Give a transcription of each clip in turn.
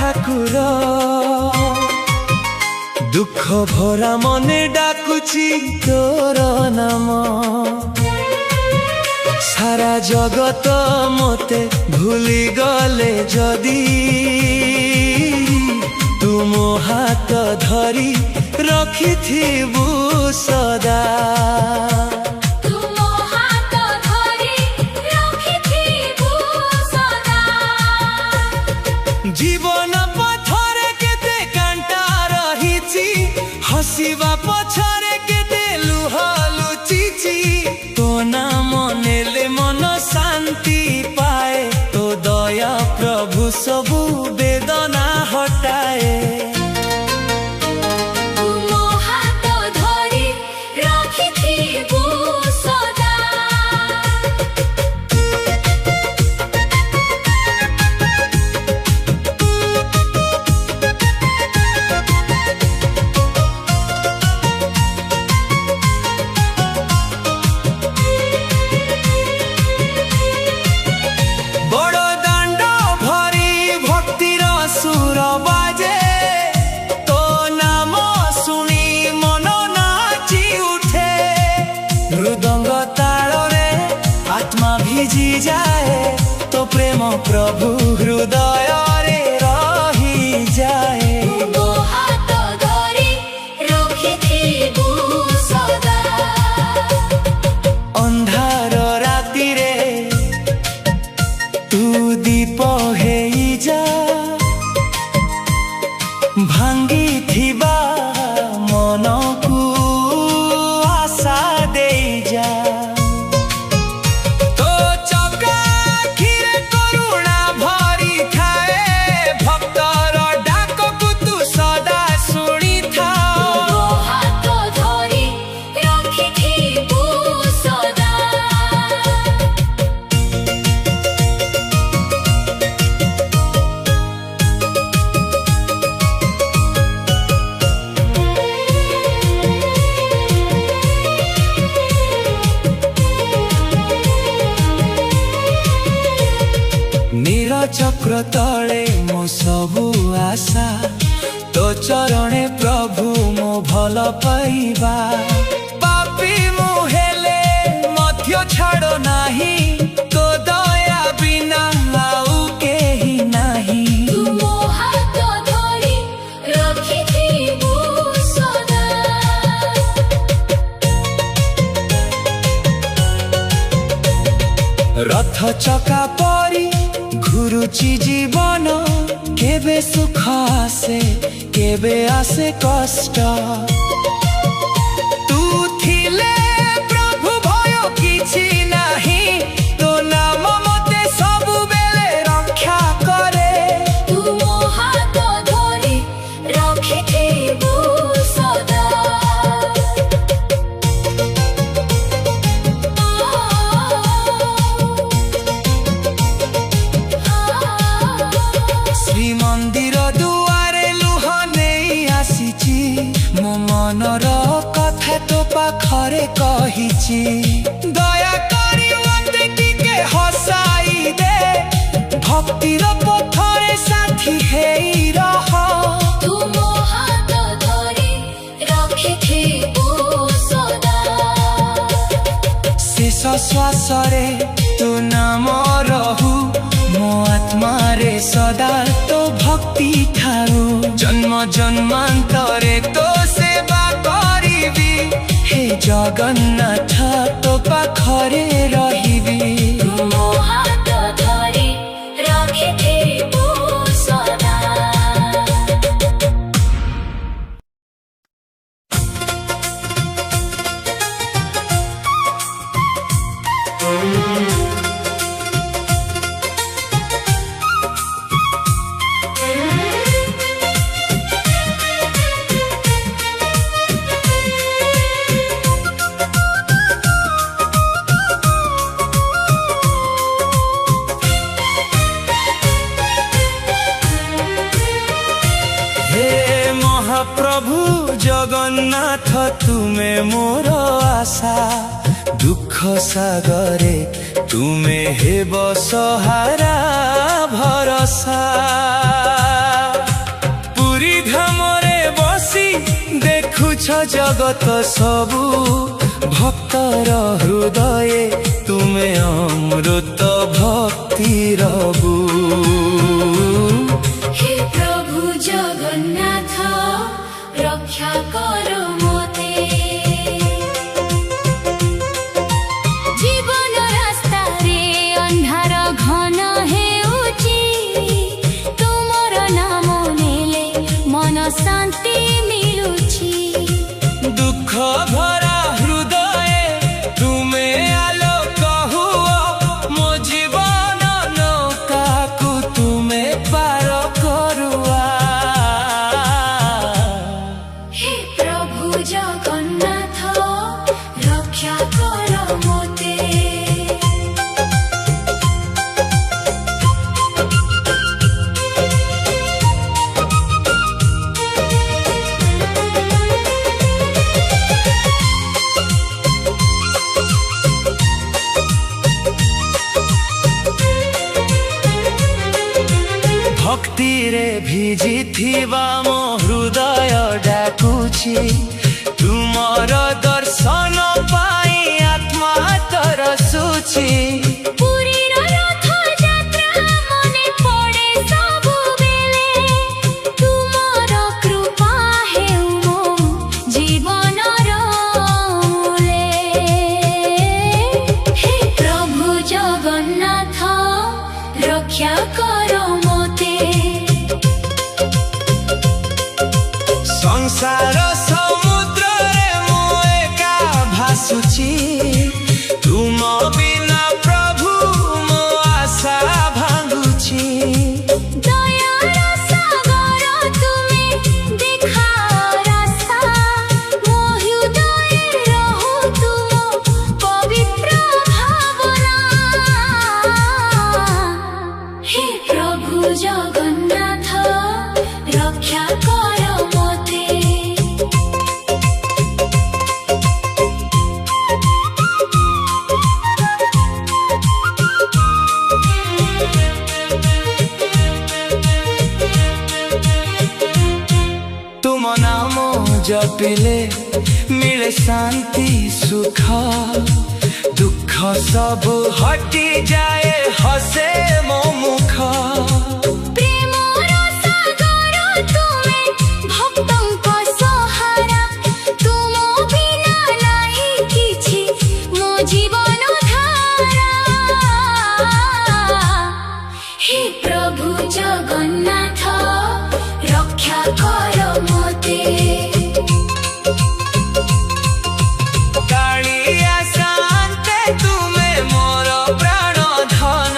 ठाकुर दुख भरा मने डाकुची तोर नाम सारा जगत मते भूली गले जदी तुम हाथ धरी रखिथिबु सदा जीवन पथरे केते कांटा रहिची हसीबा पछरे केते लुह लुचिची तो नाम नेले मन शांति पाए तो दया प्रभु सबु वेदना हटाए भिजी जाए तो प्रेम प्रभु हृदय रे रही जाए हाथ धरी रखिथिबु सदा अंधार राति रे तू दीप हेई जा भांगी थिबा मन को आशा दे जा चक्र तले मो सबु आशा तो चरणे प्रभु मो भल पाइबा पापी मु हेले मध्य छाड़ नाही तो दया बिना आउ केही नाही तुम हाथ धरी रखिथिबु सदा रथ चका परी घुरुची जीवन केबे सुख आसे केबे आसे कष्ट तू थिले प्रभु भय किछि नाही तो नाम मते सबु बेले रक्षा करे तुम हाथ धरी रखिथिबु सदा मंदिर दुआरे लुह नहीं आसीची मो मनर कथा तो पाखरे कहिची दया करी मते टिके हसाई दे भक्तिर पथरे साथी हेई रह तुम हाथ धरी रखिथिबु सदा शेष श्वास रे तू नाम रहु मो आत्मा रे सदा तो भक्ति ठारू जन्म जन्मांतरे तो सेवा करिबी हे जगन्नाथ तो पाखरे रहिबी मो हाथ धरी रखिथिबु सदा प्रभु जगन्नाथ तुमे मोर आशा दुख सागरे तुमे हेब सहारा भरसा जगत सबु भक्तर हृदय तुमे अमृत भक्ति रबु। हे प्रभु जगन्नाथ रक्षा कर मोते, जीवन रास्ता रे अंधार घन हेउची, तुमर नाम नेले मन शांति मिलुची। दुख भरा हृदय तुमे आलोक हुआ, मो जीवन नौका को तुमे पार करुआ। हे प्रभु जगन्नाथ रक्षा कर मोते, भक्ति रे भिजी थिबा मो हृदय डाकुची, तुमर दर्शन पाई आत्मा तरसुची। पुरीर रथ यात्रा मने पड़े सबु बेले, तुमर कृपा हेउ मो जीवन मूले। हे प्रभु जगन्नाथ रक्षा कर मोते, संसार समुद्र रे मो एका भासुची, तुम बिना प्रभु मो आशा भांगुची। दयार सागर तुमे देखाओ रास्ता, मो हृदय रहु तुम पवित्र भावना। हे प्रभु जगन्नाथ रक्षा कर मोते, तुम नाम जपिले मिले शांति सुख, दुख सब हटी जाए हसे मो मुख। प्रेमर सागर तुमे भक्तंक सहारा, तुम बिना नाही किछि मो जीवन धारा। हे प्रभु जगन्नाथ रक्षा कर मोते, कालिया शान्ते तुमे मोर प्राण धन,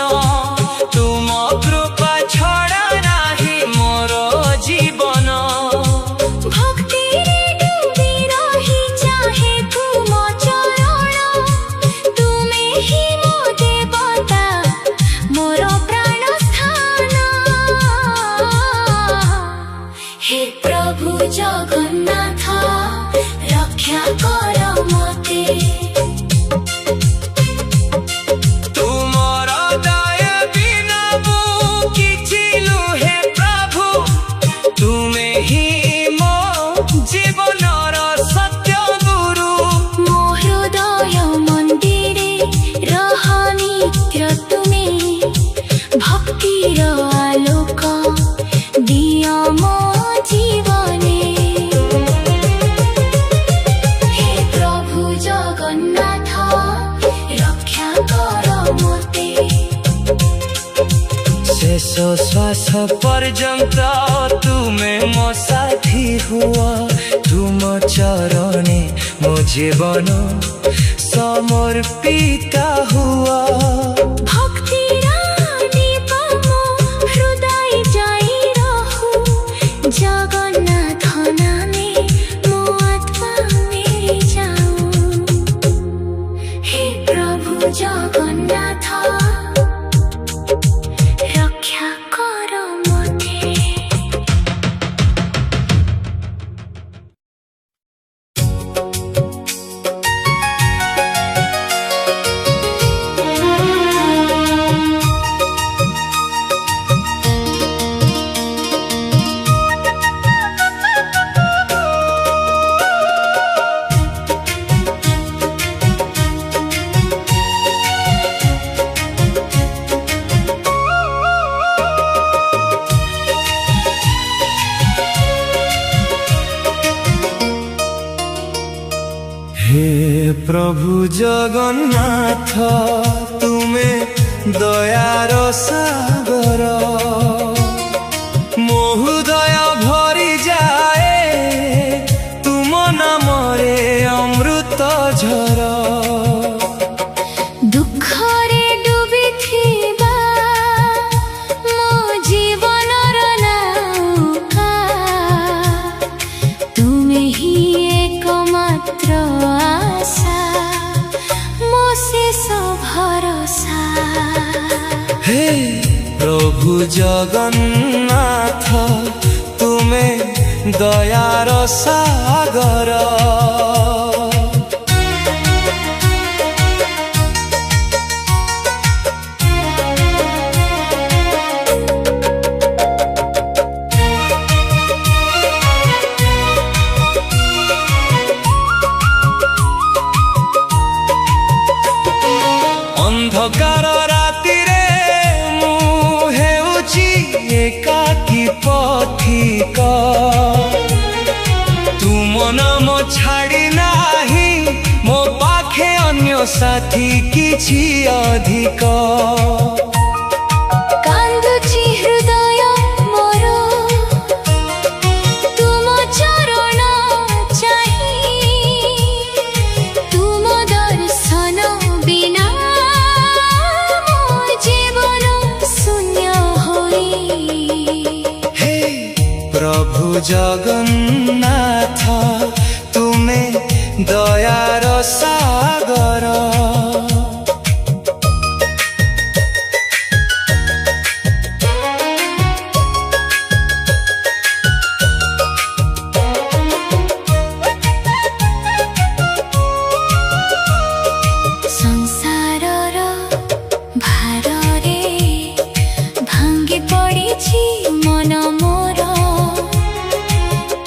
तुम कृपा छड़ा नाही मोर जीवन। भक्ति रे डूबी रही चाहे तुम चरण, तुमे ही मो देवता मोर प्राण स्थान। हे प्रभु जगन्नाथ रक्षा कर मोते, तुमर दया बिना मो किछि लुहे प्रभु, तुमे ही मो जीवनर सत्य गुरु। मो हृदय मन्दिरे रह नित्य तुमे, भक्तिर आलोक दिय मो जीवने। हे प्रभु जगन्नाथ रक्षा कर मोते, शेष श्वास पर्यंत तुमे मो साथी हुआ, तुम चरणे मो जीवन समर्पित हुआ। भक्तिर दीप मो हृदय जाई रहु, जगन्नाथ नामे मो आत्मा मेरी जाऊ। हे प्रभु जगन्नाथ रक्षा कर मोते, प्रभु जगन्नाथ तुमे दयार सागर, मोहुदय भरी जाए तुम नामरे अमृत झर। दुखरे डुबी थिबा मो जीवनर नौका, तुमे ही एकमात्र आशा मो शेष भरोसा। हे प्रभु जगन्नाथ तुमे दयार सागर, अंधकार रातिरे मु हेउची एकाकी पथिक, तुम नाम छाड़ी नाही मो पाखे अन्य साथी किछि अधिक। कांदुची हृदय मोर तुम चरण चाहि, तुम दर्शन बिना मो जीवन शून्य होई। हे प्रभु जगन्नाथ तुमे दयार सागर, संसारर भारे भांगी पड़िछि मन मोर,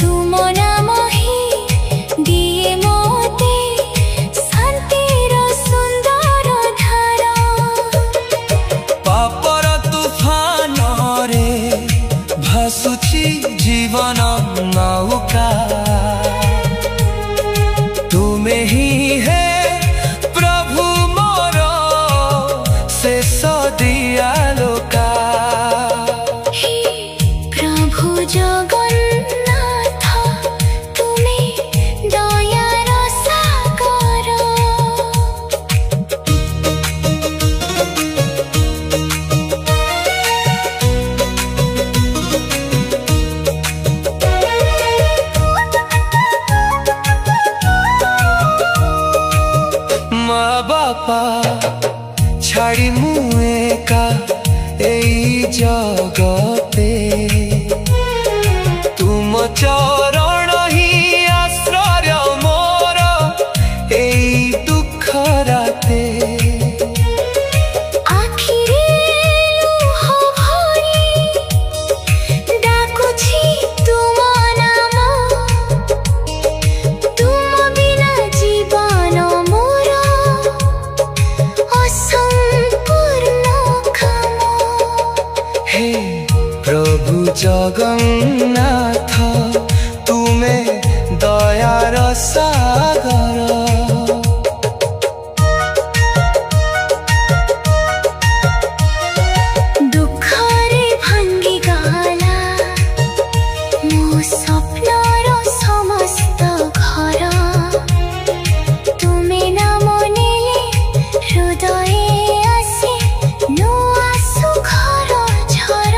तुम नाम ही दिए मोते शांतिर सुंदर धारा। पापर तूफान रे भासुछि जीवन नौका, तुमे ही है प्रभु मोर शेष दियालोका। हे प्रभु जगन्नाथ तुमे दयार सागर, माँ बापा छाड़ी मु एका एई जगते, तुम चरण ही आश्रय मोर एई दुख राते। आखिरे लुह भरी डाकुछि तुम नाम, तुम बिना जीवन मोर असंपूर्ण काम। हे प्रभु जगन्नाथ तुमे दयार सागर, दुखरे भांगी गला मो स्वप्नर समस्त घर, तुमे नाम नेले हृदय आसे नुआ सुखर झर।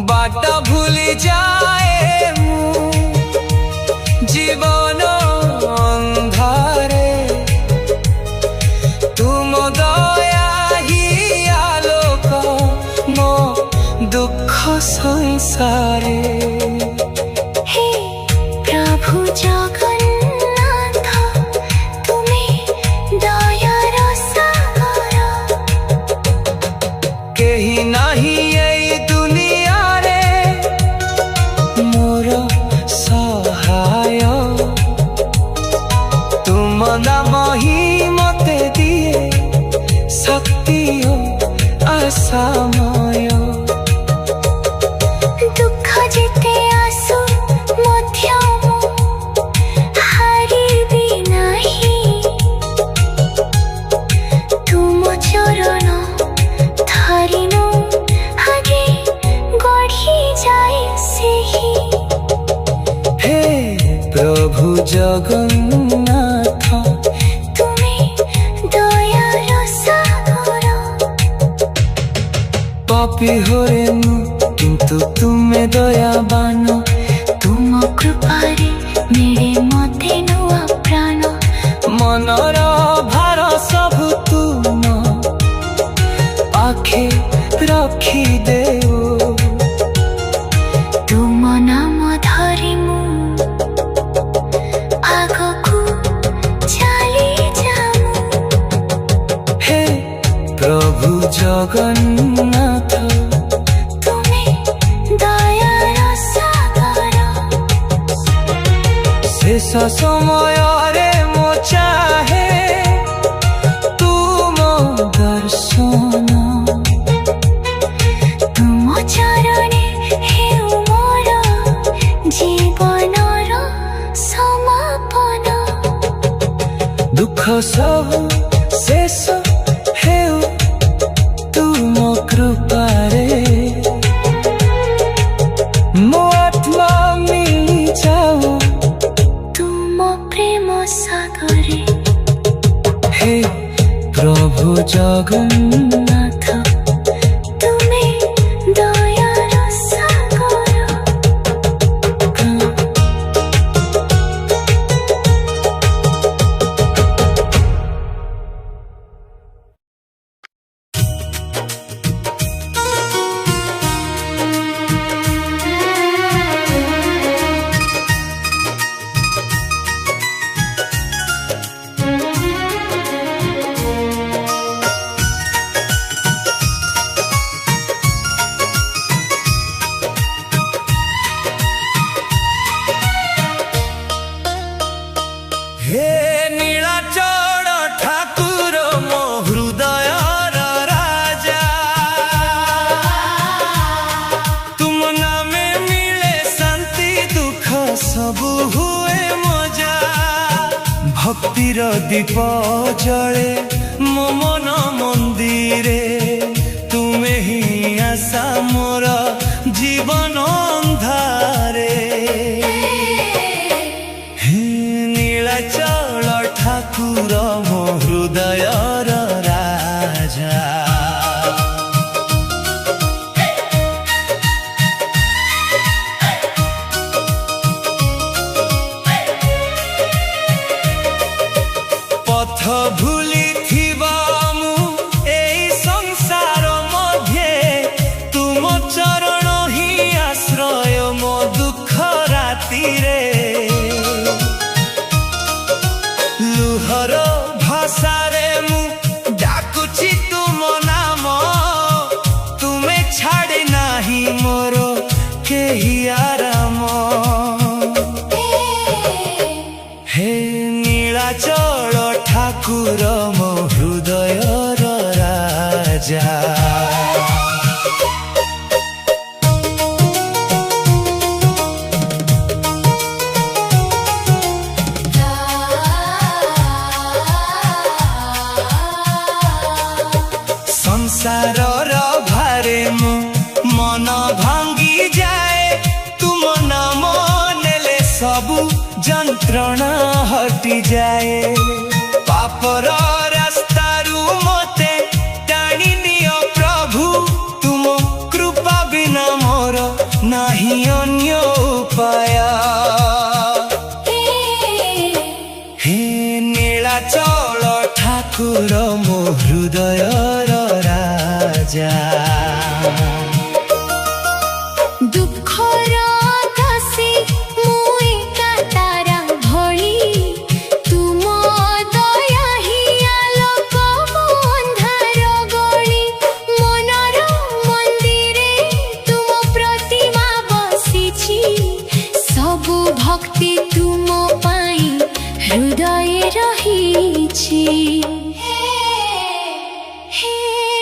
बाट भूली जाए मु जीवन अंधारे, तुम दया ही आलोक मो दुख संसारे। हे प्रभु जगन्नाथ तुमे दयार सागर, केही नाही एई दुनिया रे मोर सहाय, तुम नाम ही मते दिए शक्ति आशामय। दुख जेते प्रभु जगन्नाथ तुमे दयार सागर पापी होरे मु किंतु तुमे दयाबान तुम कृपारे मिले मते नुआ प्राण मनर भार सबु तुम पाखे रखी देओ तुम नाम धरि मु आगकु चली जामु हे प्रभु जगन्नाथ तुमे दयार सागर शेष समय रे मो चाहे तुम दर्शन तुम चरणे हेउ मोर जीवनर समापन दुख सब शेष हेउ तुम कृपारे मो आत्मा मिली जाओ तुम प्रेम सागरे हे प्रभु जगन्नाथ तुमे दयार सागर हे नीलाचल ठाकुर मो हृदयर राजा तुम नामे मिले शांति दुख सबु हुए मजा भक्तिर दीप जले मो मन मंदिरे तुमे ही आशा मोर जीवन अंधारे हे नीलाचल ठाकुर मो हृदयर राजा पथ भूली थिबा मु एई संसार मध्ये तुम चरण ही आश्रय मो दुख राति रे लुहर भाषा रे मु डाकुची तुम नाम तुमे छाड़े नाही मोर केही आराम हे नीलाचल ठाकुर मो हृदयर राजा संसारर भारे मु मन भांगी जाए तुम नाम नेले सबु जंत्रणा हटी जाए पापर रास्तारू मते टाणी नियो प्रभु तुम कृपा बिना मोर नाही अन्य उपाय हे नीलाचल ठाकुर मो हृदयर राजा दुःखर दासी मुई कातारा भଳି तुम दया हि आलोक मो अन्धार गଳି मनर मन्दिरे तुम प्रतिमा बसिछि सबु भक्ति तुम पाई हृदय रहिछि हे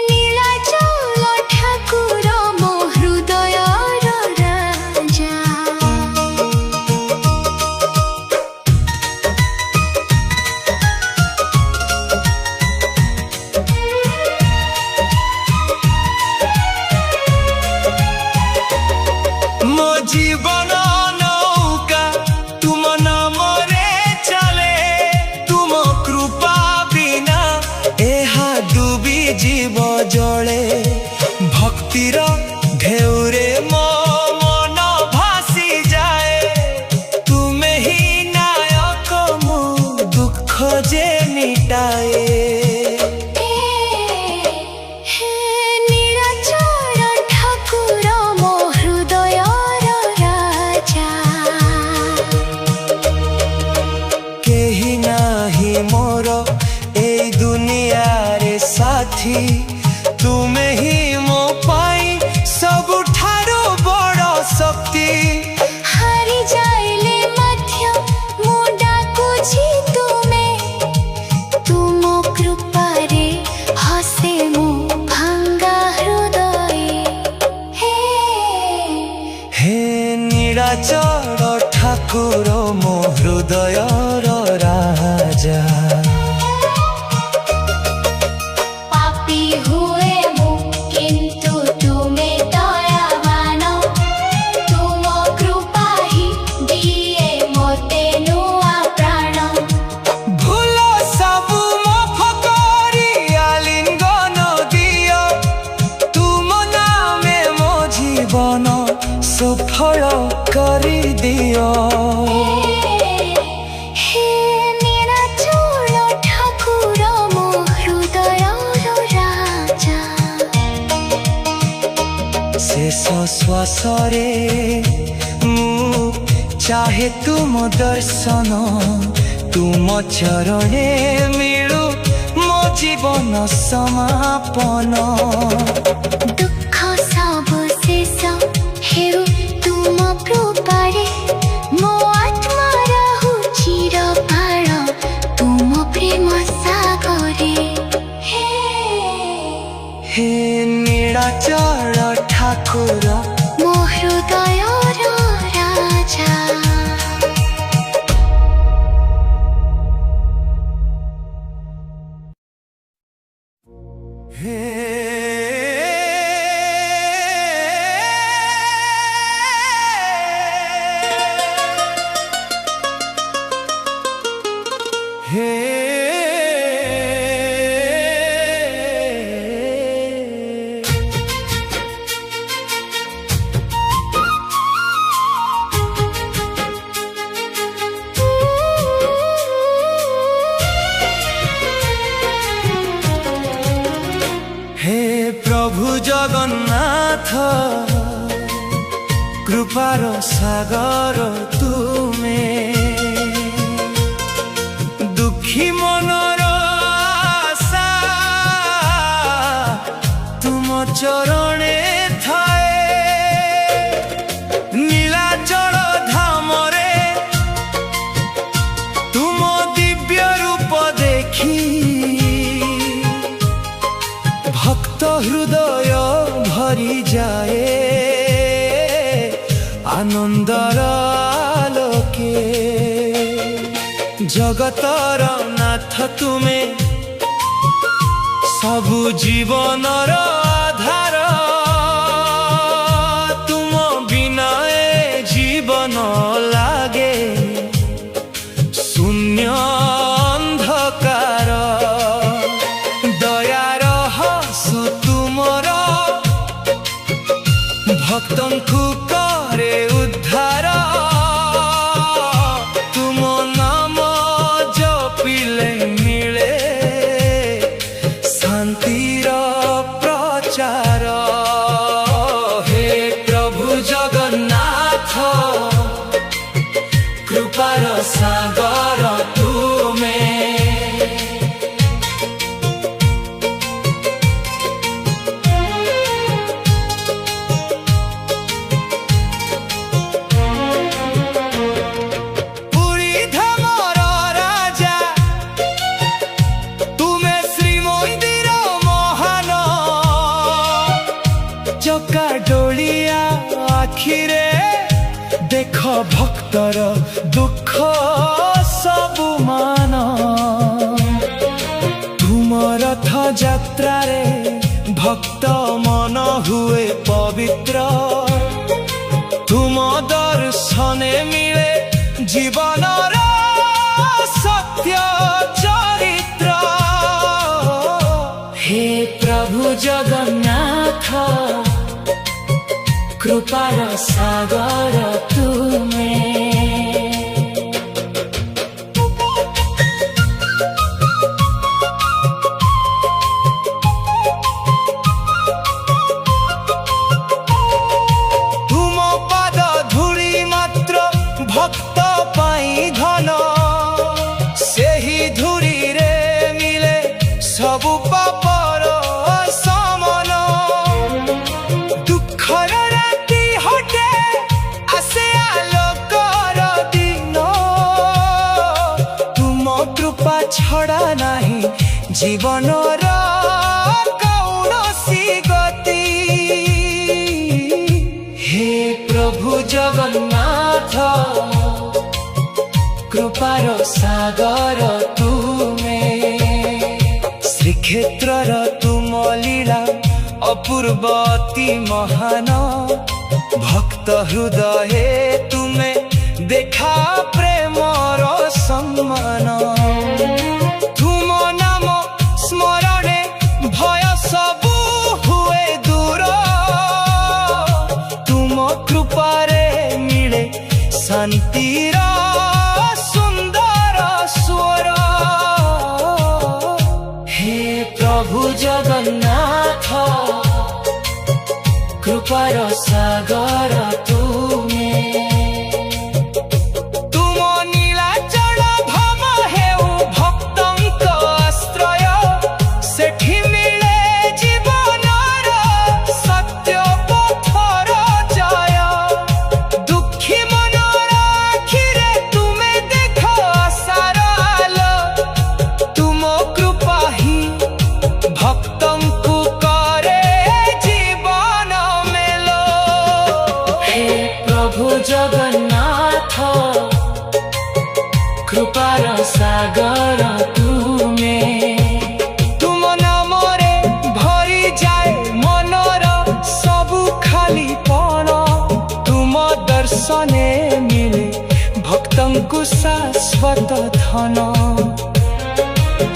नीलाचल ठाकुर मो हृदयर राजा मो जीवन नौका तुम नाम नीलाचल ठाकुर मो हृदयर राजा। पापी हुए मु किंतु तुमे दयावान, तुम कृपा ही दिए मोते नुआ प्राण। भूल सबु माफ करी आलिंगन दियो, तुम नामे मो जीवन सफल करी दियो। हे नीलाचल ठाकुर मो हृदयर राजा। शेष श्वास रे मु चाहे तुम दर्शन, तुम चरणे मिलु मो जीवन समापन। दुख सब शेष हेउ तुम कृपारे, मो आत्मा रहु चिरकाल तुम प्रेम सागरे। हे नीलाचल ठाकुर मो हृदयर राजा। हे हे प्रभु जगन्नाथ कृपार सागर तुमे, दुखी मनर आशा तुम चरणे थाए। नीलाचल धाम रे तुम दिव्य रूप देखी, भक्त हृदय भरी जाए आनंदर आलोके। जगतर नाथ तुमे सबु जीवनर आधार, तुम बिना ए जीवन लागे शून्य अंधकार। दयार हसु तुमर भक्तंकु करे उद्धार, तुम नाम जपिले मिले शांतिर प्रचार। हे प्रभु जगन्नाथ कृपार सागर तुमे। चका डोलिया आखिरे देख भक्तर दुख सबु मान। तुम रथ यात्रा रे भक्त मन हुए पवित्र, तुम दर्शने मिले जीवनर सत्य चरित्र। हे प्रभु जगन्नाथ कृपार सागर तुमे। तुम पाद धूली मात्र भक्त पाई धन, सेही धूली रे मिले सबु पापर समन। दुखर राति हटे आसे आलोकर दिन, तुम कृपा छड़ा नाही जीवनर कौनसी गति। हे प्रभु जगन्नाथ कृपार सागर तुमे श्रीक्षेत्रर तुम लीला अपूर्व अति महान भक्त हृदय तुमे देखा प्रेमर सम्मान तुम नाम स्मरणे भय सबु हुए दूर तुम कृपारे मिले शांतिर सुंदर स्वर हे प्रभु जगन्नाथ कृपार सागर तुमे तुम नीलाचल भम हेउ भक्तंक आश्रय सेठी मिले जीवनर सत्य पथर जय दुखी मनर आखिरे तुमे देख आशार आलो तुम कृपा ही भक्तंकु करे जीवन मेलो हे प्रभु जगन्नाथ कृपार सागर तुमे तुम नामरे भरी जाए मनर सबु खालीपन तुम दर्शने मिले भक्तंकु शाश्वत धन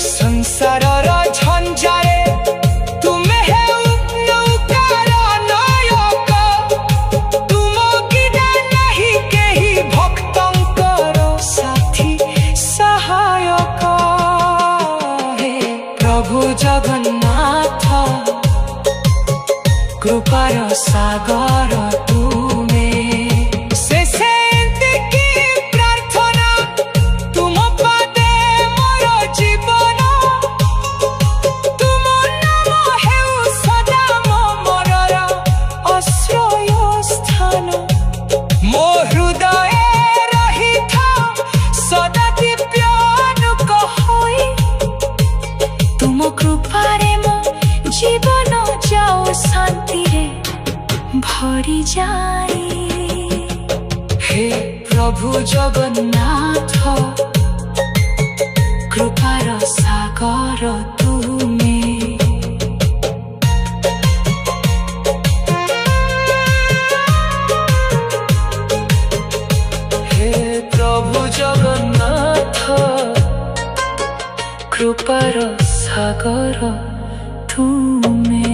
संसारर झंझारे तुमे हेउ नौकार नायक तुम गिना नहीं केही भक्तंकर साथी सहायक हे प्रभु जगन्नाथ कृपार सागर तुमे शेषे एतिकी प्रार्थना तुम पादे मोर जीवन तुम नाम हेउ सदा मो मनर आश्रय स्थान मो हृदय रही था सदा दिव्यानुक होई तुम कृपारे मो जीवन जाओ शांति रे भरी जाए हे प्रभु जगन्नाथ कृपार सागर तुमे हे प्रभु जगन्नाथ कृपार सागर तुमे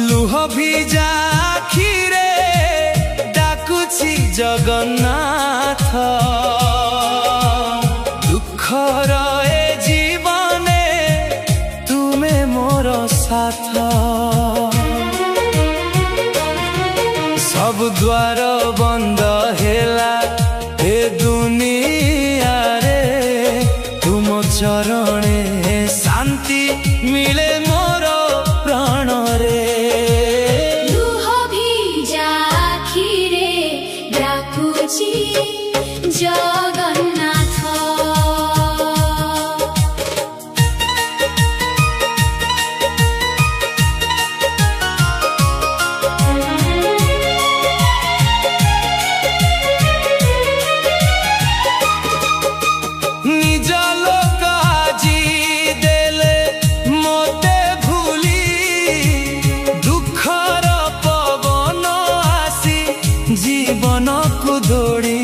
लुह भिजा आखिरे डाकुछि जगन्नाथ दुखर ए जीवने तुमे मोर साथ सब द्वार बंद हेला ए दुनिया रे तुम चरणे शांति मिले मोर प्राण रे लुह भिजा आखिरे डाकुछि जगन्नाथ निज लोक आजी देले मोते भूली दुखर पवन आसी जीवन को दौड़ी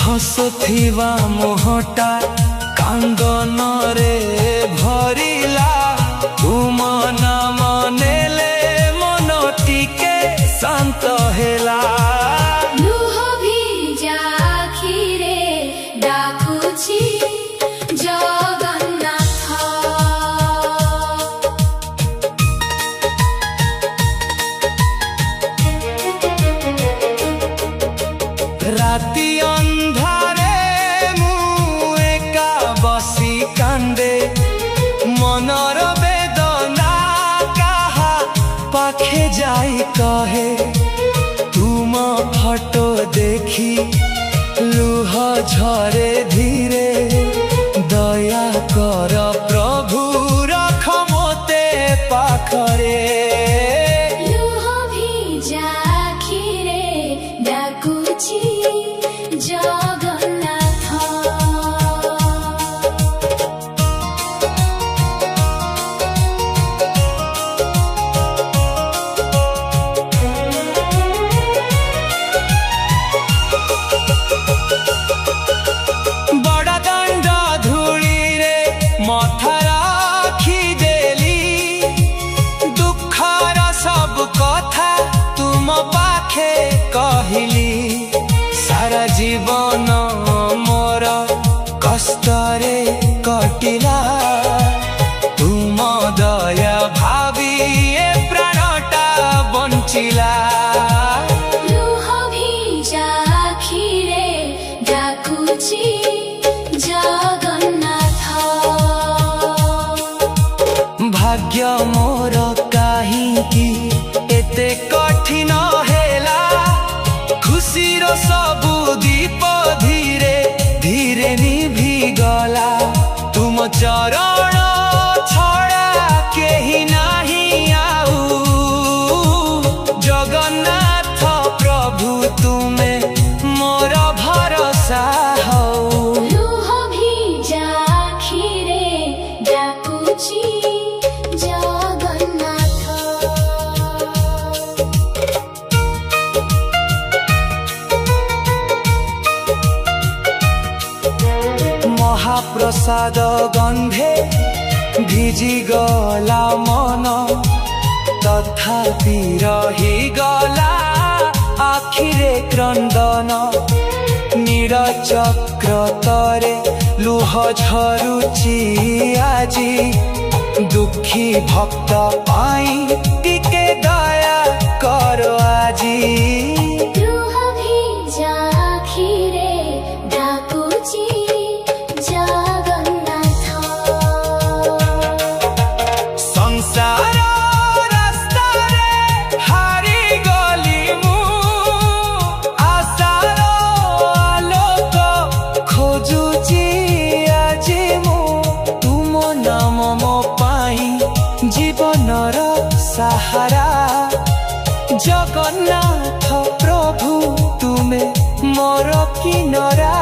हसुथिवा मोहटा कांदन रे भरिला तुम नाम नेले मन टिके शांत हेला लुह भिजा आखिरे डाकुछि जगन्नाथ मनर बेदना काहा पाखे जाई कहे तुम फटो देखी लुह झरे धीरे दया कर प्रभु रख मोते पाखरे लुह भिजा आखिरे डाकुची जगन्नाथ बड़ा दंड धूली रे मथा राखी देली दुखर सब कथा तुम पाखे कहली सारा जीवन मोर कष्टरे कटिला तुम दया भावी ए प्राणटा बंचिला लुह भिजा आखिरे डाकुची जगन्नाथ भाग्य मोर काहींकी एते कठिन हेला खुशीर सबु दीप धीरे धीरे निभि गला तुम चरण छड़ा केही नाही आउ जगन्नाथ प्रभु तुमे मोर भरोसा हौ लुह भिजा आखिरे डाकुची जगन्नाथ महाप्रसाद गंधे भिजी गला मन तथापि रही गला आखिरे क्रंदन नीरचक्र तरे लुह झरुची आजी दुखी भक्त पाई टिके दया करो आजी लुह भिजा आखिरे डाकुची जगन्नाथ संसार रास्ता रे हारी गली मु आशार आलोक खोजुची आजी मु तुम नाम मो पाई जीवनर सहारा जगन्नाथ प्रभु तुमे मोर किनरा।